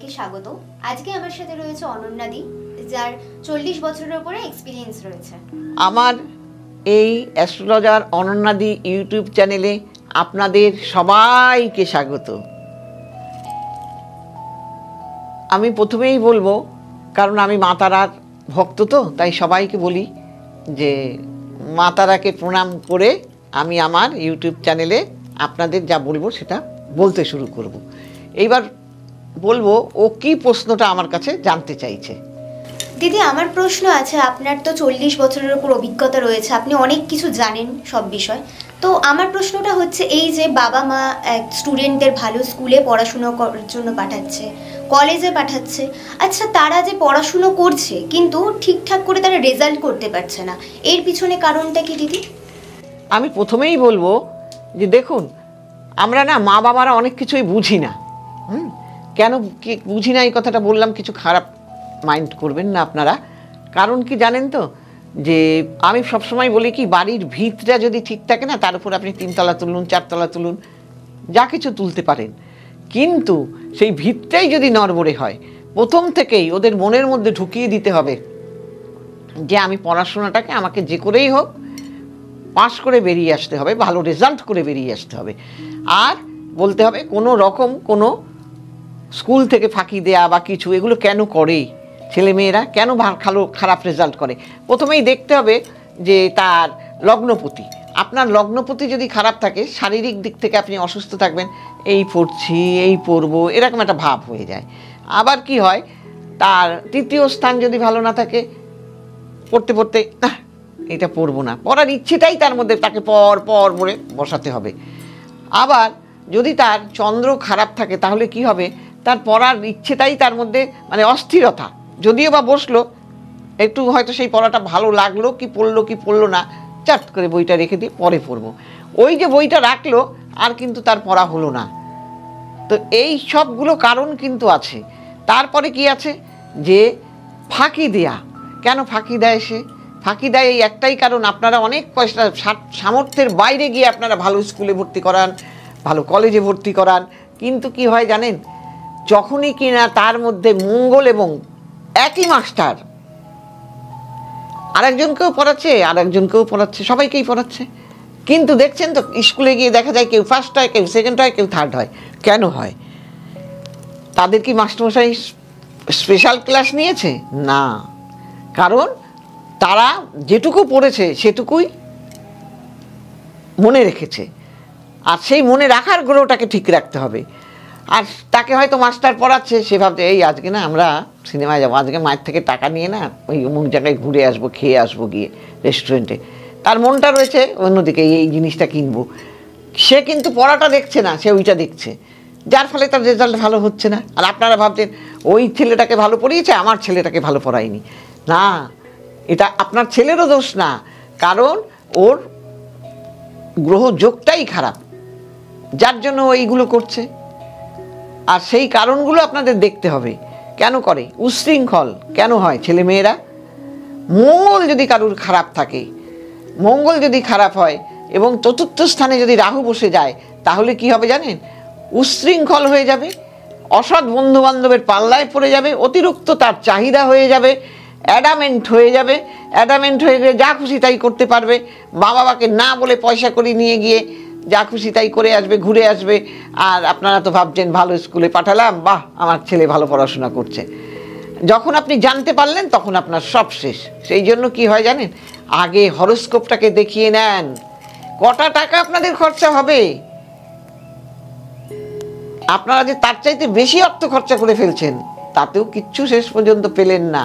সবাইকে স্বাগত। আজকে আমার সাথে রয়েছে অনন্যাদি, যার 40 বছরের উপরে এক্সপিরিয়েন্স রয়েছে। আমার এই অ্যাস্ট্রোলজার অনন্যাদি ইউটিউব চ্যানেলে আপনাদের সবাইকে স্বাগত। আমি প্রথমেই বলবো, কারণ আমি মা তারার ভক্ত, তো তাই সবাইকে বলি যে মা তারাকে প্রণাম করে আমি আমার ইউটিউব চ্যানেলে আপনাদের যা বলবো সেটা বলতে শুরু করব। এইবার বলবো ও কি প্রশ্নটা আমার কাছে জানতে চাইছে। দিদি, আমার প্রশ্ন আছে, আপনার তো 40 বছরের উপর অভিজ্ঞতা রয়েছে, আপনি অনেক কিছু জানেন সব বিষয়। তো আমার প্রশ্নটা হচ্ছে এই যে বাবা মা স্টুডেন্টদের ভালো স্কুলে পড়াশুনো করার জন্য পাঠাচ্ছে, কলেজে পাঠাচ্ছে, আচ্ছা তারা যে পড়াশুনো করছে কিন্তু ঠিকঠাক করে তারা রেজাল্ট করতে পারছে না, এর পিছনে কারণটা কি দিদি? আমি প্রথমেই বলবো যে দেখুন, আমরা না মা বাবারা অনেক কিছুই বুঝি না। কেন কি বুঝি না এই কথাটা বললাম, কিছু খারাপ মাইন্ড করবেন না আপনারা। কারণ কি জানেন তো, যে আমি সবসময় বলি কি, বাড়ির ভিতটা যদি ঠিক থাকে না, তার উপর আপনি 3 তলা তুলুন, 4 তলা তুলুন, যা কিছু তুলতে পারেন, কিন্তু সেই ভিতটাই যদি নড়বড়ে হয়, প্রথম থেকেই ওদের মনের মধ্যে ঢুকিয়ে দিতে হবে যে আমি পড়াশোনাটাকে আমাকে যে করেই হোক পাস করে বেরিয়ে আসতে হবে, ভালো রেজাল্ট করে বেরিয়ে আসতে হবে। আর বলতে হবে কোনো রকম কোনো স্কুল থেকে ফাঁকি দেয়া বা কিছু, এগুলো কেন করে ছেলেমেয়েরা, কেন খারাপ রেজাল্ট করে। প্রথমেই দেখতে হবে যে তার লগ্নপতি, আপনার লগ্নপতি যদি খারাপ থাকে, শারীরিক দিক থেকে আপনি অসুস্থ থাকবেন, এই পড়ছি এই পড়বো এরকম একটা ভাব হয়ে যায়। আবার কি হয়, তার তৃতীয় স্থান যদি ভালো না থাকে, পড়তে পড়তে এটা পড়বো না, পড়ার ইচ্ছেটাই তার মধ্যে তাকে পর বলে বসাতে হবে। আবার যদি তার চন্দ্র খারাপ থাকে, তাহলে কি হবে, তার পড়ার ইচ্ছেটাই তার মধ্যে মানে অস্থিরতা, যদিও বা বসলো একটু, হয়তো সেই পড়াটা ভালো লাগলো কি পড়লো না, চাট করে বইটা রেখে দিয়ে পরে পড়বো, ওই যে বইটা রাখলো আর কিন্তু তার পড়া হলো না। তো এই সবগুলো কারণ কিন্তু আছে। তারপরে কি আছে, যে ফাঁকি দেয়া। কেন ফাঁকি দেয় সে? ফাঁকি দেয় এই একটাই কারণ, আপনারা অনেক পয়সা সামর্থ্যের বাইরে গিয়ে আপনারা ভালো স্কুলে ভর্তি করান, ভালো কলেজে ভর্তি করান, কিন্তু কি হয় জানেন, যখনই কিনা তার মধ্যে মঙ্গল এবং একই মাস্টার আরেকজনকেও পড়াচ্ছে, সবাইকেই পড়াচ্ছে, কিন্তু দেখছেন তো স্কুলে গিয়ে দেখা যায় কেউ ফার্স্ট হয়, কেউ সেকেন্ড হয়, কেউ থার্ড হয়। কেন হয়? তাদের কি মাস্টারমশাই স্পেশাল ক্লাস নিয়েছে? না, কারণ তারা যেটুকু পড়েছে সেটুকুই মনে রেখেছে, আর সেই মনে রাখার গ্রহটাকে ঠিক রাখতে হবে। আর তাকে হয়তো মাস্টার পড়াচ্ছে, সে ভাবছে এই আজকে না আমরা সিনেমায় যাবো, আজকে মায়ের থেকে টাকা নিয়ে না ওই অমুক জায়গায় ঘুরে আসবো, খেয়ে আসবো গিয়ে রেস্টুরেন্টে, তার মনটা রয়েছে অন্যদিকে, এই জিনিসটা কিনবো। সে কিন্তু পড়াটা দেখছে না, সে ওইটা দেখছে, যার ফলে তার রেজাল্ট ভালো হচ্ছে না। আর আপনারা ভাবছেন ওই ছেলেটাকে ভালো পড়িয়েছে, আমার ছেলেটাকে ভালো পড়ায়নি। না, এটা আপনার ছেলেরও দোষ না, কারণ ওর গ্রহ যোগটাই খারাপ, যার জন্য এইগুলো করছে। আর সেই কারণগুলো আপনাদের দেখতে হবে, কেন করে, উচ্ছৃঙ্খল কেন হয় ছেলেমেয়েরা। মঙ্গল যদি কারুর খারাপ থাকে, মঙ্গল যদি খারাপ হয় এবং চতুর্থ স্থানে যদি রাহু বসে যায়, তাহলে কি হবে জানেন, উচ্ছৃঙ্খল হয়ে যাবে, অসৎ বন্ধু বান্ধবের পাল্লায় পড়ে যাবে, অতিরিক্ত তার চাহিদা হয়ে যাবে, অ্যাডামেন্ট হয়ে গিয়ে যা খুশি তাই করতে পারবে, মা বাবাকে না বলে পয়সা করে নিয়ে গিয়ে যা খুশি তাই করে আসবে, ঘুরে আসবে। আর আপনারা তো ভাবছেন ভালো স্কুলে পাঠালাম, বাহ আমার ছেলে ভালো পড়াশোনা করছে। যখন আপনি জানতে পারলেন তখন আপনার সব শেষ। সেই জন্য কি হয় জানেন, আগে হরোস্কোপটাকে দেখিয়ে নেন, কটা টাকা আপনাদের খরচা হবে। আপনারা যে তার চাইতে বেশি অর্থ খরচা করে ফেলছেন, তাতেও কিচ্ছু শেষ পর্যন্ত পেলেন না।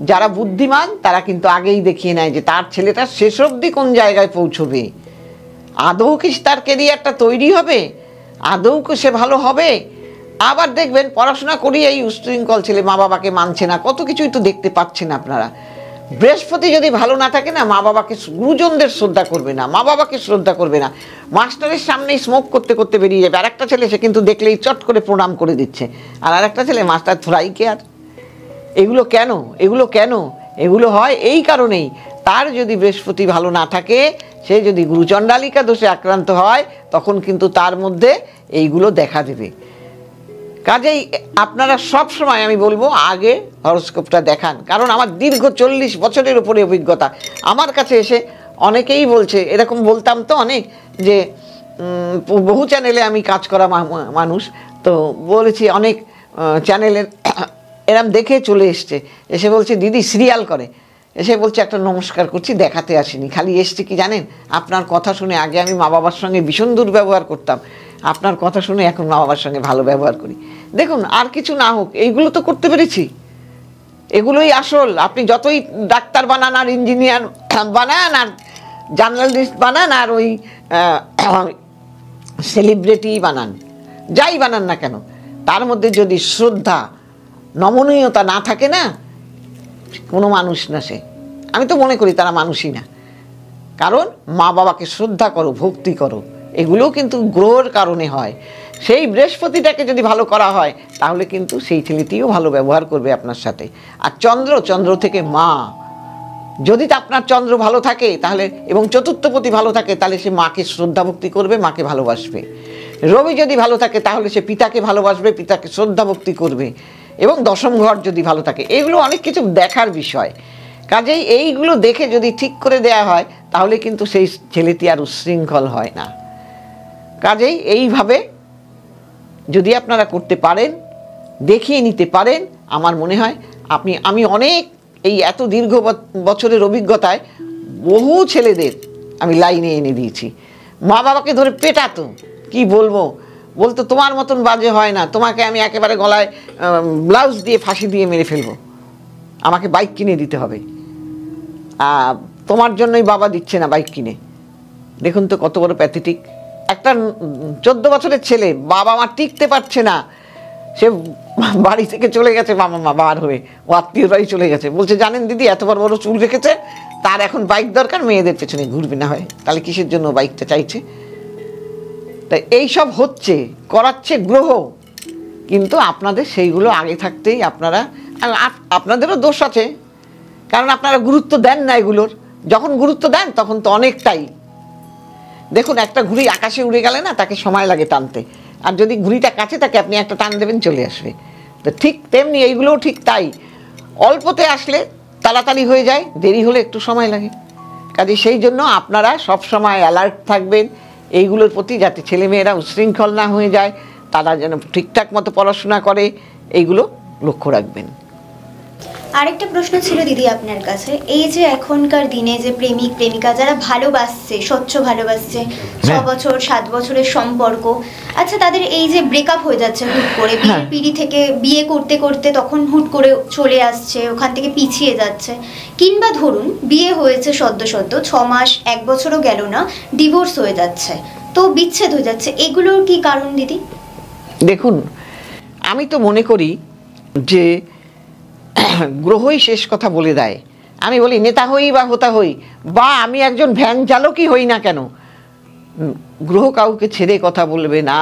যারা বুদ্ধিমান তারা কিন্তু আগেই দেখিয়ে নেয় যে তার ছেলেটা শেষ অবধি কোন জায়গায় পৌঁছবে, আদৌ কি তার কেরিয়ারটা তৈরি হবে, আদৌ কি সে ভালো হবে। আবার দেখবেন পড়াশোনা করিয়ে এই উচ্ছৃঙ্খল ছেলে মা বাবাকে মানছে না, কত কিছুই তো দেখতে পাচ্ছেন আপনারা। বৃহস্পতি যদি ভালো না থাকে না, মা বাবাকে, গুরুজনদের শ্রদ্ধা করবে না, মা বাবাকে শ্রদ্ধা করবে না, মাস্টারের সামনেই স্মোক করতে করতে বেরিয়ে যাবে। আরেকটা ছেলে সে কিন্তু দেখলেই চট করে প্রণাম করে দিচ্ছে, আর আরেকটা ছেলে মাস্টার থ্রাই কেয়ার। এগুলো কেন? এগুলো হয় এই কারণেই, তার যদি বৃহস্পতি ভালো না থাকে, সে যদি গুরুচণ্ডালিকা দোষে আক্রান্ত হয়, তখন কিন্তু তার মধ্যে এইগুলো দেখা দেবে। কাজেই আপনারা সব সময় আমি বলবো আগে হরোস্কোপটা দেখান, কারণ আমার দীর্ঘ 40 বছরের উপরে অভিজ্ঞতা। আমার কাছে এসে অনেকেই বলছে, এরকম বলতাম তো অনেক, যে বহু চ্যানেলে আমি কাজ করা মানুষ, তো বলেছি অনেক চ্যানেলের এরম দেখে চলে এসছে, এসে বলছে দিদি সিরিয়াল করে, এসে বলছে একটা নমস্কার করছি, দেখাতে আসিনি, খালি এসছে কি জানেন, আপনার কথা শুনে আগে আমি মা বাবার সঙ্গে ভীষণ দুর্ব্যবহার করতাম, আপনার কথা শুনে এখন মা বাবার সঙ্গে ভালো ব্যবহার করি। দেখুন, আর কিছু না হোক, এইগুলো তো করতে পেরেছি, এগুলোই আসল। আপনি যতই ডাক্তার বানান আর ইঞ্জিনিয়ার বানান আর জার্নালিস্ট বানান আর ওই সেলিব্রিটি বানান, যাই বানান না কেন, তার মধ্যে যদি শ্রদ্ধা নমনীয়তা না থাকে না, কোনো মানুষ না সে। আমি তো মনে করি তারা মানুষই না। কারণ মা বাবাকে শ্রদ্ধা করো, ভক্তি করো, এগুলোও কিন্তু গ্রহের কারণে হয়। সেই বৃহস্পতিটাকে যদি ভালো করা হয় তাহলে কিন্তু সেই ছেলেটিও ভালো ব্যবহার করবে আপনার সাথে। আর চন্দ্র থেকে মা, যদি আপনার চন্দ্র ভালো থাকে তাহলে, এবং চতুর্থপতি ভালো থাকে, তাহলে সে মাকে শ্রদ্ধা ভক্তি করবে, মাকে ভালোবাসবে। রবি যদি ভালো থাকে তাহলে সে পিতাকে ভালোবাসবে, পিতাকে শ্রদ্ধা ভক্তি করবে, এবং দশম ঘর যদি ভালো থাকে। এগুলো অনেক কিছু দেখার বিষয়। কাজেই এইগুলো দেখে যদি ঠিক করে দেয়া হয় তাহলে কিন্তু সেই ছেলেটি আর উচ্ছৃঙ্খল হয় না। কাজেই এইভাবে যদি আপনারা করতে পারেন, দেখিয়ে নিতে পারেন, আমার মনে হয় আমি অনেক এই এত দীর্ঘ বছরের অভিজ্ঞতায় বহু ছেলেদের আমি লাইনে এনে দিয়েছি। মা বাবাকে ধরে পেটাতো, কি বলবো, বলতো তোমার মতন বাজে হয় না, তোমাকে আমি একেবারে গলায় ব্লাউজ দিয়ে ফাঁসি দিয়ে মেরে ফেলবো, আমাকে বাইক কিনে দিতে হবে, তোমার জন্যই বাবা দিচ্ছে না বাইক কিনে। দেখুন তো কত বড় প্যাথেটিক। একটা 14 বছরের ছেলে, বাবা মা টিকতে পারছে না, সে বাড়ি থেকে চলে গেছে, মা বার হয়ে ও আত্মীয় বাড়ি চলে গেছে, বলছে জানেন দিদি এত বড় বড় চুল রেখেছে, তার এখন বাইক দরকার, মেয়েদের পেছনে ঘুরবে না হয়, তাহলে কিসের জন্য বাইকটা চাইছে। তাই এইসব হচ্ছে, করাচ্ছে গ্রহ, কিন্তু আপনাদের সেইগুলো আগে থাকতেই আপনাদেরও দোষ আছে, কারণ আপনারা গুরুত্ব দেন না এগুলোর। যখন গুরুত্ব দেন তখন তো অনেকটাই। দেখুন, একটা ঘুড়ি আকাশে উড়ে গেলে না তাকে সময় লাগে টানতে, আর যদি ঘুড়িটা কাছে থাকে আপনি একটা টান দেবেন চলে আসবে। তো ঠিক তেমনি এইগুলোও ঠিক তাই, অল্পতে আসলে তাড়াতাড়ি হয়ে যায়, দেরি হলে একটু সময় লাগে। কাজে সেই জন্য আপনারা সব সময় অ্যালার্ট থাকবেন এইগুলোর প্রতি, যাতে ছেলেমেয়েরা উচ্ছৃঙ্খল না হয়ে যায়, তারা যেন ঠিকঠাক মতো পড়াশোনা করে, এইগুলো লক্ষ্য রাখবেন। আরেকটা প্রশ্ন ছিল দিদি আপনার কাছে, এই যে এখনকার দিনে যে প্রেমিক প্রেমিকা যারা ভালোবাসছে, স্বচ্ছ ভালোবাসছে, 6 বছর 7 বছরের সম্পর্ক, আচ্ছা তাদের এই যে ব্রেকআপ হয়ে যাচ্ছে হুট করে, বিয়ের পিঁড়ি থেকে বিয়ে করতে করতে তখন হুট করে চলে আসছে, ওখান থেকে পিছিয়ে যাচ্ছে, কিংবা ধরুন বিয়ে হয়েছে সদ্য 6 মাস 1 বছরও গেল না, ডিভোর্স হয়ে যাচ্ছে, তো বিচ্ছেদ হয়ে যাচ্ছে, এগুলোর কি কারণ দিদি? দেখুন, আমি তো মনে করি যে গ্রহই শেষ কথা বলে দেয়। আমি বলি নেতা হই বা হোতা হই, বা আমি একজন ভ্যান চালকই হই না কেন, গ্রহ কাউকে ছেড়ে কথা বলবে না।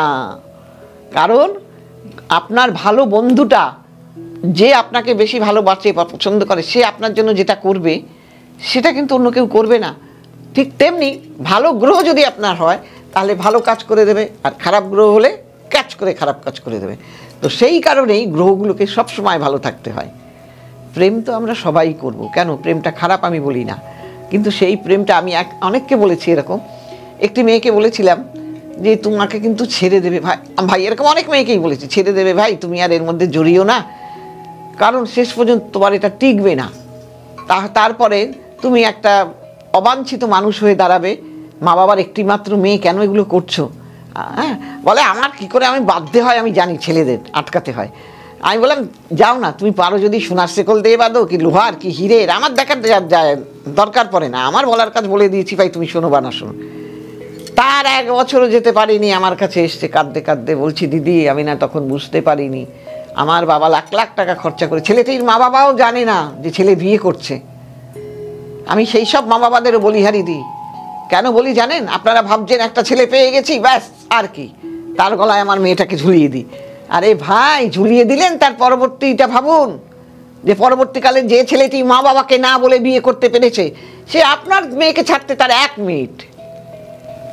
কারণ আপনার ভালো বন্ধুটা যে আপনাকে বেশি ভালোবাসে বা পছন্দ করে, সে আপনার জন্য যেটা করবে সেটা কিন্তু অন্য কেউ করবে না। ঠিক তেমনি ভালো গ্রহ যদি আপনার হয় তাহলে ভালো কাজ করে দেবে, আর খারাপ গ্রহ হলে ক্যাচ করে খারাপ কাজ করে দেবে। তো সেই কারণেই গ্রহগুলোকে সবসময় ভালো থাকতে হয়। প্রেম তো আমরা সবাই করব, কেন প্রেমটা খারাপ আমি বলি না, কিন্তু সেই প্রেমটা আমি অনেককে বলেছি। এরকম একটি মেয়েকে বলেছিলাম যে তোমাকে কিন্তু ছেড়ে দেবে ভাই, এরকম অনেক মেয়েকেই বলেছি, ছেড়ে দেবে ভাই, তুমি আর এর মধ্যে জড়িও না, কারণ শেষ পর্যন্ত তোমার এটা টিকবে না। তারপরে তুমি একটা অবাঞ্ছিত মানুষ হয়ে দাঁড়াবে। মা বাবার একটি মাত্র মেয়ে, কেন এগুলো করছো? হ্যাঁ, বলে আমার কি করে, আমি বাধ্য হয়, আমি জানি ছেলেদের আটকাতে হয়। আমি বললাম যাও না, তুমি পারো যদি সোনার শেকল দিয়ে বাঁধো, কি লোহার কি হীরের, আমার দেখার দরকার পড়ে না, আমার বলার কাজ বলে দিয়েছি, ভাই তুমি শোনো বা না শোনো। তার 1 বছরও যেতে পারিনি, আমার কাছে এসছে কাঁদতে কাঁদতে, বলছি দিদি আমি না তখন বুঝতে পারিনি, আমার বাবা লাখ লাখ টাকা খরচা করে, ছেলেটির মা বাবাও জানে না যে ছেলে বিয়ে করছে। আমি সেই সব মা বাবাদেরও বলিহারি দিই। কেন বলি জানেন? আপনারা ভাবছেন একটা ছেলে পেয়ে গেছি ব্যাস, আর কি, তার গলায় আমার মেয়েটাকে ঝুলিয়ে দিই। আরে ভাই, ঝুলিয়ে দিলেন, তার পরবর্তীটা ভাবুন, যে পরবর্তীকালে যে ছেলেটি মা বাবাকে না বলে বিয়ে করতে পেরেছে, সে আপনার মেয়েকে ছাড়তে তার 1 মিনিট।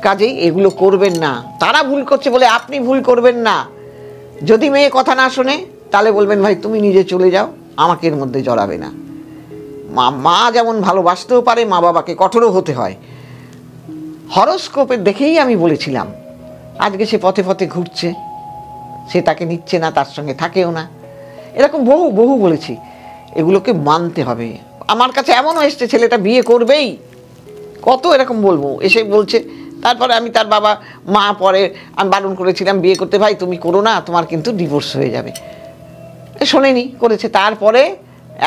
কাজেই এগুলো করবেন না, তারা ভুল করছে বলে আপনি ভুল করবেন না। যদি মেয়ে কথা না শোনে তাহলে বলবেন ভাই তুমি নিজে চলে যাও, আমাকে এর মধ্যে জড়াবে না। মা যেমন ভালোবাসতেও পারে, মা বাবাকে কঠোরও হতে হয়। হরোস্কোপের দেখেই আমি বলেছিলাম আজকে সে পথে পথে ঘুরছে, সে তাকে নিচ্ছে না, তার সঙ্গে থাকেও না, এরকম বহু বহু বলেছি। এগুলোকে মানতে হবে। আমার কাছে এমনও এসছে ছেলেটা বিয়ে করবেই, কত এরকম বলবো, এসে বলছে। তারপরে আমি তার বাবা মা পরে আমি বারণ করেছিলাম বিয়ে করতে, ভাই তুমি করো না, তোমার কিন্তু ডিভোর্স হয়ে যাবে। শোনেনি, করেছে। তারপরে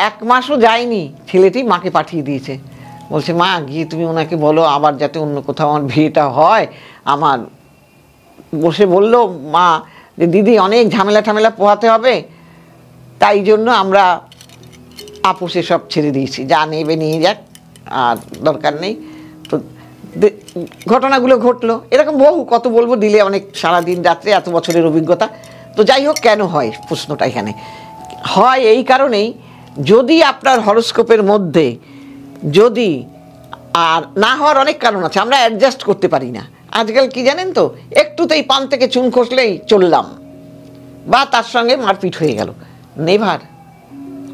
1 মাসও যায়নি ছেলেটি মাকে পাঠিয়ে দিয়েছে, বলছে মা গিয়ে তুমি ওনাকে বলো আবার যাতে অন্য কোথাও আমার বিয়েটা হয়। আমার বসে বলল মা যে দিদি অনেক ঝামেলা ঠামেলা পোহাতে হবে, তাই জন্য আমরা আপোষে সব ছেড়ে দিয়েছি, যা নেবে নিয়ে যাক, আর দরকার নেই। তো ঘটনাগুলো ঘটলো এরকম বহু, কত বলবো, দিলে অনেক, সারাদিন রাত্রে, এত বছরের অভিজ্ঞতা। তো যাই হোক, কেন হয় প্রশ্নটা এখানে হয় এই কারণেই, যদি আপনার হরোস্কোপের মধ্যে যদি, আর না হওয়ার অনেক কারণ আছে, আমরা অ্যাডজাস্ট করতে পারি না। আজকাল কি জানেন তো, একটুতেই পান থেকে চুন খসলেই চললাম, বা তার সঙ্গে মারপিট হয়ে গেল। নেভার।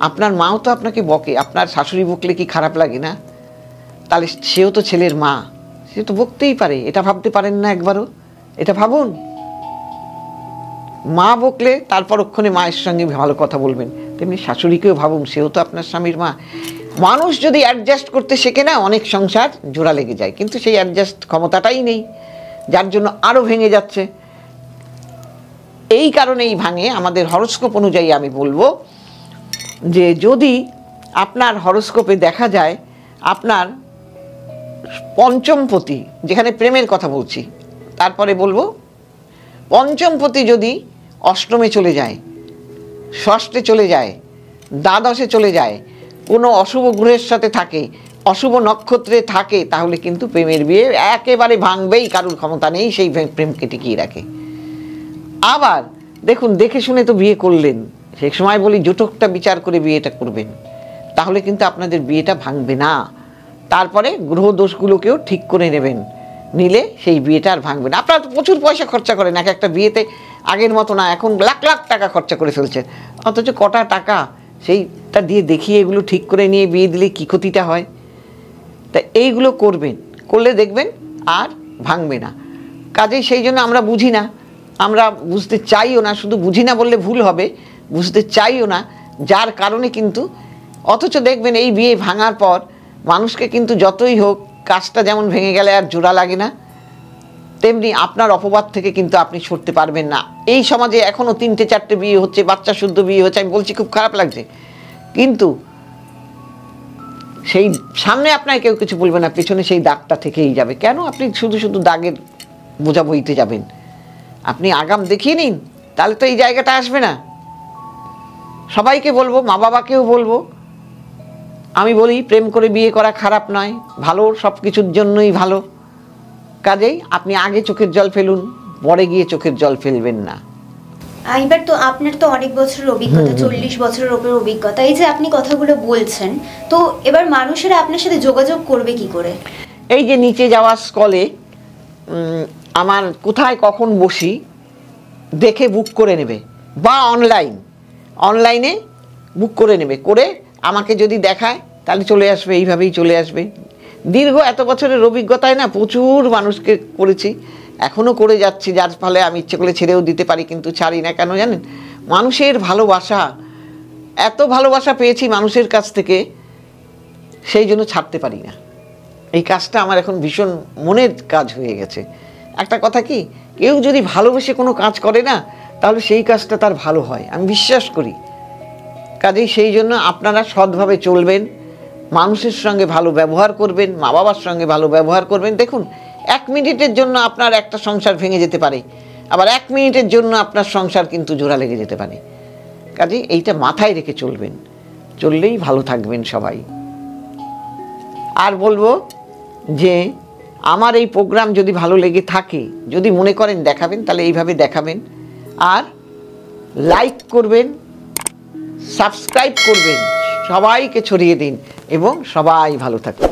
আপনার মাও তো আপনাকে বকে, আপনার শাশুড়ি বকলে কি খারাপ লাগে না? তাহলে সেও তো ছেলের মা, সে তো বকতেই পারে। এটা ভাবতে পারেন না একবারও? এটা ভাবুন। মা বকলে তারপর ওক্ষণে মায়ের সঙ্গে ভালো কথা বলবেন, তেমনি শাশুড়িকেও ভাবুন, সেও তো আপনার স্বামীর মা। মানুষ যদি অ্যাডজাস্ট করতে শেখে না, অনেক সংসার জোড়া লেগে যায়, কিন্তু সেই অ্যাডজাস্ট ক্ষমতাটাই নেই, যার জন্য আরও ভেঙে যাচ্ছে। এই কারণেই ভাঙে। আমাদের হরোস্কোপ অনুযায়ী আমি বলবো যে যদি আপনার হরোস্কোপে দেখা যায় আপনার পঞ্চমপতি, যেখানে প্রেমের কথা বলছি, তারপরে বলবো পঞ্চমপতি যদি অষ্টমে চলে যায়, ষষ্ঠে চলে যায়, দ্বাদশে চলে যায়, কোনো অশুভ গ্রহের সাথে থাকে, অশুভ নক্ষত্রে থাকে, তাহলে কিন্তু প্রেমের বিয়ে একেবারে ভাঙবেই, কারোর ক্ষমতা নেই সেই প্রেমকে টিকিয়ে রাখে। আবার দেখুন, দেখে শুনে তো বিয়ে করলেন, সে সময় বলি জোটকটা বিচার করে বিয়েটা করবেন, তাহলে কিন্তু আপনাদের বিয়েটা ভাঙবে না। তারপরে গ্রহ দোষগুলোকেও ঠিক করে নেবেন, নিলে সেই বিয়েটা আর ভাঙবে না। আপনারা তো প্রচুর পয়সা খরচা করেন এক একটা বিয়েতে, আগের মতো না, এখন লাখ লাখ টাকা খরচা করে ফেলছেন, অথচ কটা টাকা সেইটা দিয়ে দেখিয়ে এগুলো ঠিক করে নিয়ে বিয়ে দিলে কী ক্ষতিটা হয়। তা এইগুলো করবেন, করলে দেখবেন আর ভাঙবে না। কাজেই সেই জন্য আমরা বুঝি না, আমরা বুঝতে চাইও না, শুধু বুঝি না বললে ভুল হবে, বুঝতে চাইও না, যার কারণে কিন্তু, অথচ দেখবেন এই বিয়ে ভাঙার পর মানুষকে কিন্তু যতই হোক, কাজটা যেমন ভেঙে গেলে আর জোড়া লাগে না, তেমনি আপনার অপবাদ থেকে কিন্তু আপনি সরতে পারবেন না। এই সমাজে এখনও 3টে 4টে বিয়ে হচ্ছে, বাচ্চা শুদ্ধ বিয়ে হচ্ছে, আমি বলছি খুব খারাপ লাগছে, কিন্তু সেই সামনে আপনার কেউ কিছু বলবে না, পেছনে সেই দাগটা থেকেই যাবে। কেন আপনি শুধু শুধু দাগের বোঝা বইতে যাবেন? আপনি আগাম দেখিয়ে নিন, তাহলে তো এই জায়গাটা আসবে না। সবাইকে বলবো, মা বাবাকেও বলবো, আমি বলি প্রেম করে বিয়ে করা খারাপ নয়, ভালো, সব কিছুর জন্যই ভালো। কাজেই আপনি আগে চোখের জল ফেলুন, পরে গিয়ে চোখের জল ফেলবেন না। এবার তো আপনার তো অনেক বছরের অভিজ্ঞতা, 40 বছরের ওপর অভিজ্ঞতা, এই যে আপনি কথাগুলো বলছেন, তো এবার মানুষেরা আপনার সাথে যোগাযোগ করবে কি করে? এই যে নিচে যাওয়া স্কলে আমার কোথায় কখন বসি দেখে বুক করে নেবে, বা অনলাইনে বুক করে নেবে, করে আমাকে যদি দেখায় তাহলে চলে আসবে, এইভাবেই চলে আসবে। দীর্ঘ এত বছরের অভিজ্ঞতায় না প্রচুর মানুষকে করেছি, এখনও করে যাচ্ছি, যার ফলে আমি ইচ্ছে করলে ছেড়েও দিতে পারি, কিন্তু ছাড়ি না। কেন জানেন? মানুষের ভালোবাসা, এত ভালোবাসা পেয়েছি মানুষের কাছ থেকে, সেই জন্য ছাড়তে পারি না। এই কাজটা আমার এখন ভীষণ মনের কাজ হয়ে গেছে। একটা কথা কি, কেউ যদি ভালোবেসে কোনো কাজ করে না, তাহলে সেই কাজটা তার ভালো হয়, আমি বিশ্বাস করি। কাজেই সেই জন্য আপনারা সৎভাবে চলবেন, মানুষের সঙ্গে ভালো ব্যবহার করবেন, মা বাবার সঙ্গে ভালো ব্যবহার করবেন। দেখুন, 1 মিনিটের জন্য আপনার একটা সংসার ভেঙে যেতে পারে, আবার 1 মিনিটের জন্য আপনার সংসার কিন্তু জোড়া লেগে যেতে পারে। কাজেই এইটা মাথায় রেখে চলবেন, চললেই ভালো থাকবেন সবাই। আর বলবো যে আমার এই প্রোগ্রাম যদি ভালো লেগে থাকে, যদি মনে করেন দেখাবেন, তাহলে এইভাবে দেখাবেন, আর লাইক করবেন, সাবস্ক্রাইব করবেন, সবাইকে ছড়িয়ে দিন, এবং সবাই ভালো থাকুন।